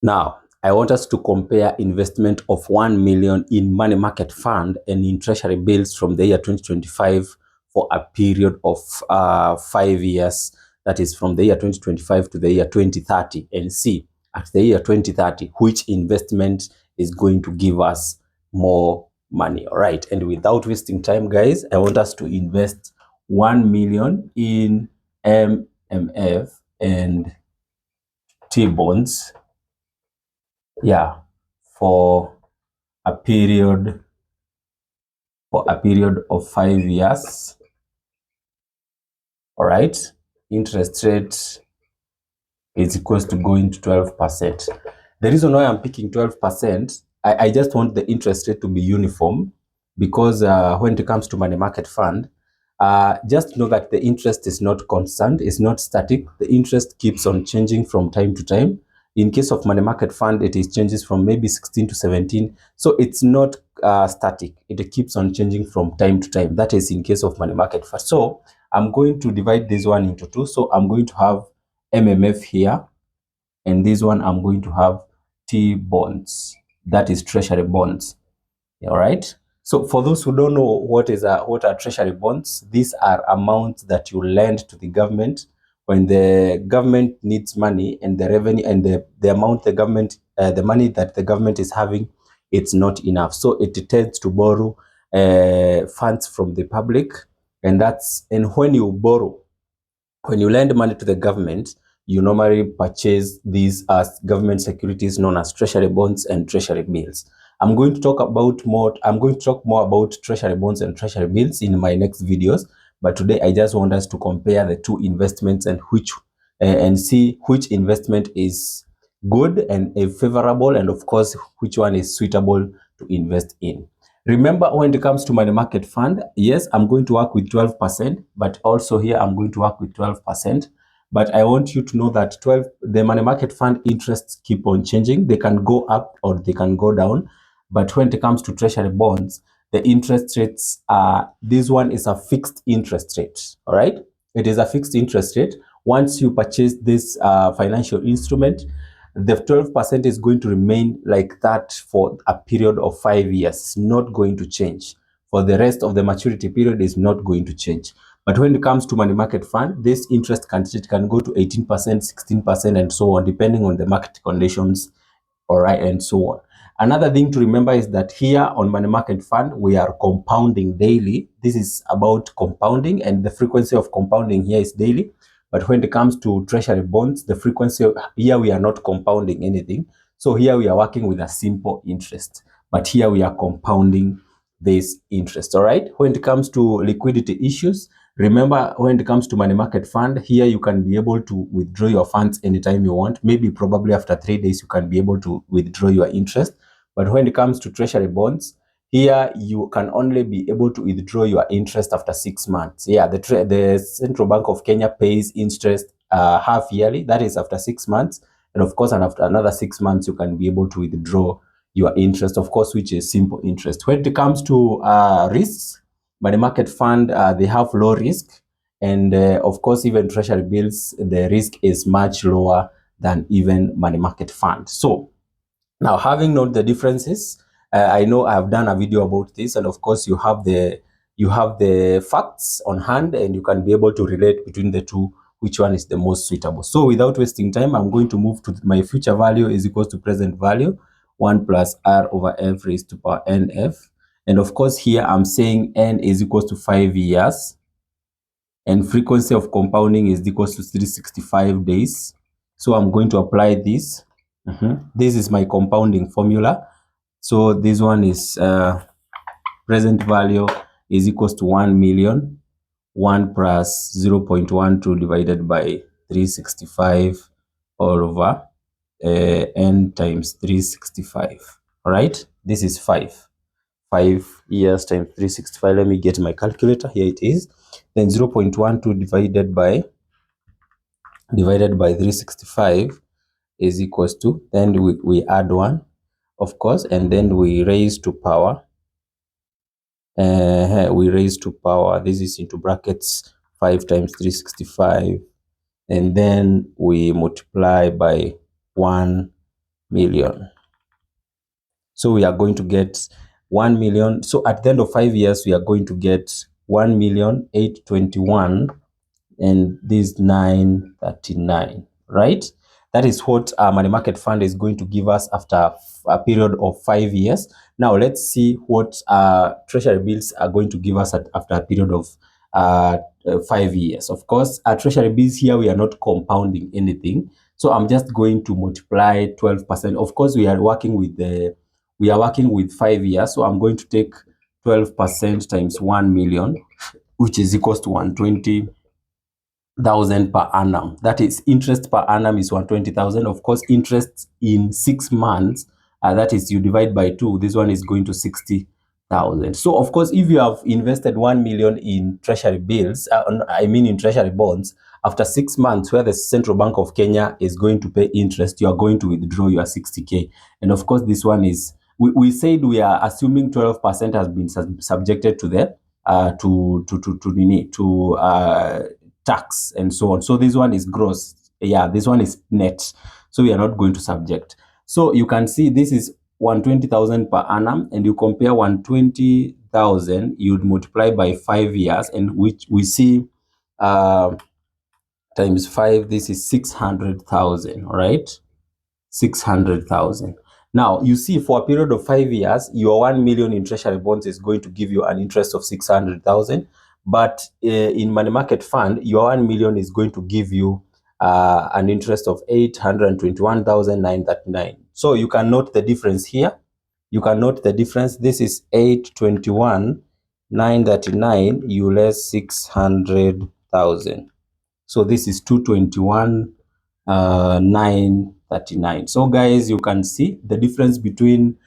Now, I want us to compare investment of 1 million in money market fund and in treasury bills from the year 2025 for a period of 5 years. That is from the year 2025 to the year 2030, and see at the year 2030 which investment is going to give us more money. All right. And without wasting time, guys, I want us to invest 1 million in MMF and T-bonds. Yeah, for a period of 5 years. All right. Interest rate is equals to going to 12%. The reason why I'm picking 12%, I just want the interest rate to be uniform, because when it comes to money market fund, just know that the interest is not constant, it's not static. The interest keeps on changing from time to time. In case of money market fund, it is changes from maybe 16 to 17. So it's not static. It keeps on changing from time to time. That is in case of money market fund. So I'm going to divide this one into two. So I'm going to have MMF here, and this one I'm going to have T bonds, that is treasury bonds. All right. So for those who don't know what are treasury bonds, these are amounts that you lend to the government when the government needs money, and the revenue and the amount the government the money that the government is having, it's not enough. So it tends to borrow funds from the public, and when you borrow, when you lend money to the government, you normally purchase these as government securities known as treasury bonds and treasury bills. I'm going to talk more about treasury bonds and treasury bills in my next videos, but today I just want us to compare the two investments and see which investment is good and favorable, and of course which one is suitable to invest in. Remember, when it comes to money market fund, yes, I'm going to work with 12%, but also here I'm going to work with 12%. But I want you to know that the money market fund interests keep on changing. They can go up or they can go down. But when it comes to treasury bonds, the interest rates this one is a fixed interest rate. All right. It is a fixed interest rate. Once you purchase this financial instrument, the 12% is going to remain like that for a period of 5 years. It's not going to change. For the rest of the maturity period, is not going to change. But when it comes to money market fund, this interest can go to 18%, 16%, and so on, depending on the market conditions, all right, and so on. Another thing to remember is that here on money market fund, we are compounding daily. This is about compounding, and the frequency of compounding here is daily. But when it comes to treasury bonds, the frequency here, we are not compounding anything. So here we are working with a simple interest, but here we are compounding this interest. All right. When it comes to liquidity issues, remember, when it comes to money market fund, here you can be able to withdraw your funds anytime you want. Maybe probably after 3 days, you can be able to withdraw your interest. But when it comes to treasury bonds, here you can only be able to withdraw your interest after 6 months. Yeah, the Central Bank of Kenya pays interest half yearly. That is after 6 months. And of course, and after another 6 months, you can be able to withdraw your interest, of course, which is simple interest. When it comes to risks, money market fund, they have low risk. And of course, even treasury bills, the risk is much lower than even money market fund. So now, having known the differences, I know I have done a video about this, and of course you have the facts on hand, and you can be able to relate between the two, which one is the most suitable. So without wasting time, I'm going to move to my future value is equals to present value, 1 plus r over f raised to power nf. And of course here I'm saying n is equals to 5 years, and frequency of compounding is equals to 365 days. So I'm going to apply this. This is my compounding formula. So this one is present value is equals to 1 million, 1 plus 0.12 divided by 365 all over n times 365. All right, this is 5 years times 365. Let me get my calculator. Here it is. Then 0.12 divided by 365 is equals to, then we add 1, of course, and then we raise to power. This is into brackets 5 times 365, and then we multiply by 1 million. So we are going to get 1 million. So at the end of 5 years, we are going to get 1,821 and this 939, right? That is what our money market fund is going to give us after a period of 5 years. Now let's see what treasury bills are going to give us after a period of 5 years. Of course, our treasury bills here, we are not compounding anything. So I'm just going to multiply 12%. Of course, we are working with 5 years. So I'm going to take 12% times 1 million, which is equals to 120,000 per annum. That is, interest per annum is 120,000. Of course, interest in 6 months, that is, you divide by 2, this one is going to 60,000. So of course, if you have invested 1 million in treasury bills, in treasury bonds, after 6 months where the Central Bank of Kenya is going to pay interest, you are going to withdraw your 60K. And of course, this one is, we said we are assuming 12% has been subjected to the tax and so on. So this one is gross. Yeah, this one is net. So we are not going to subject. So you can see this is 120,000 per annum, and you compare 120,000, you'd multiply by 5 years, and which we see times 5, this is 600,000, right? 600,000. Now, you see, for a period of 5 years, your 1 million in treasury bonds is going to give you an interest of 600,000. But in money market fund, your 1 million is going to give you an interest of 821,939. So you can note the difference here. You can note the difference. This is 821,939, you less 600,000. So this is 221,939. So guys, you can see the difference between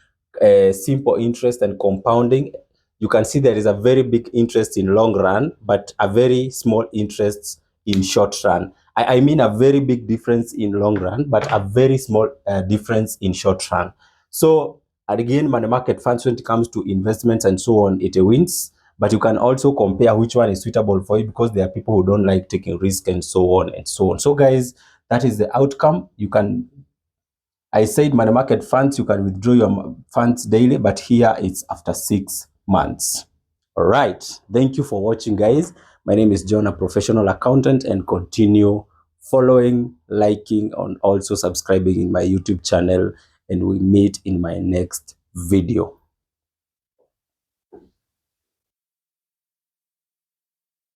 simple interest and compounding. You can see there is a very big interest in long run, but a very small interest in short run. I mean a very big difference in long run, but a very small difference in short run. So again, money market funds, when it comes to investments and so on, it wins. But you can also compare which one is suitable for you, because there are people who don't like taking risk and so on and so on. So guys, that is the outcome. I said money market funds, you can withdraw your funds daily, but here it's after 6 months. All right. Thank you for watching, guys. My name is John, a professional accountant, and continue following, liking, and also subscribing in my YouTube channel. And we meet in my next video.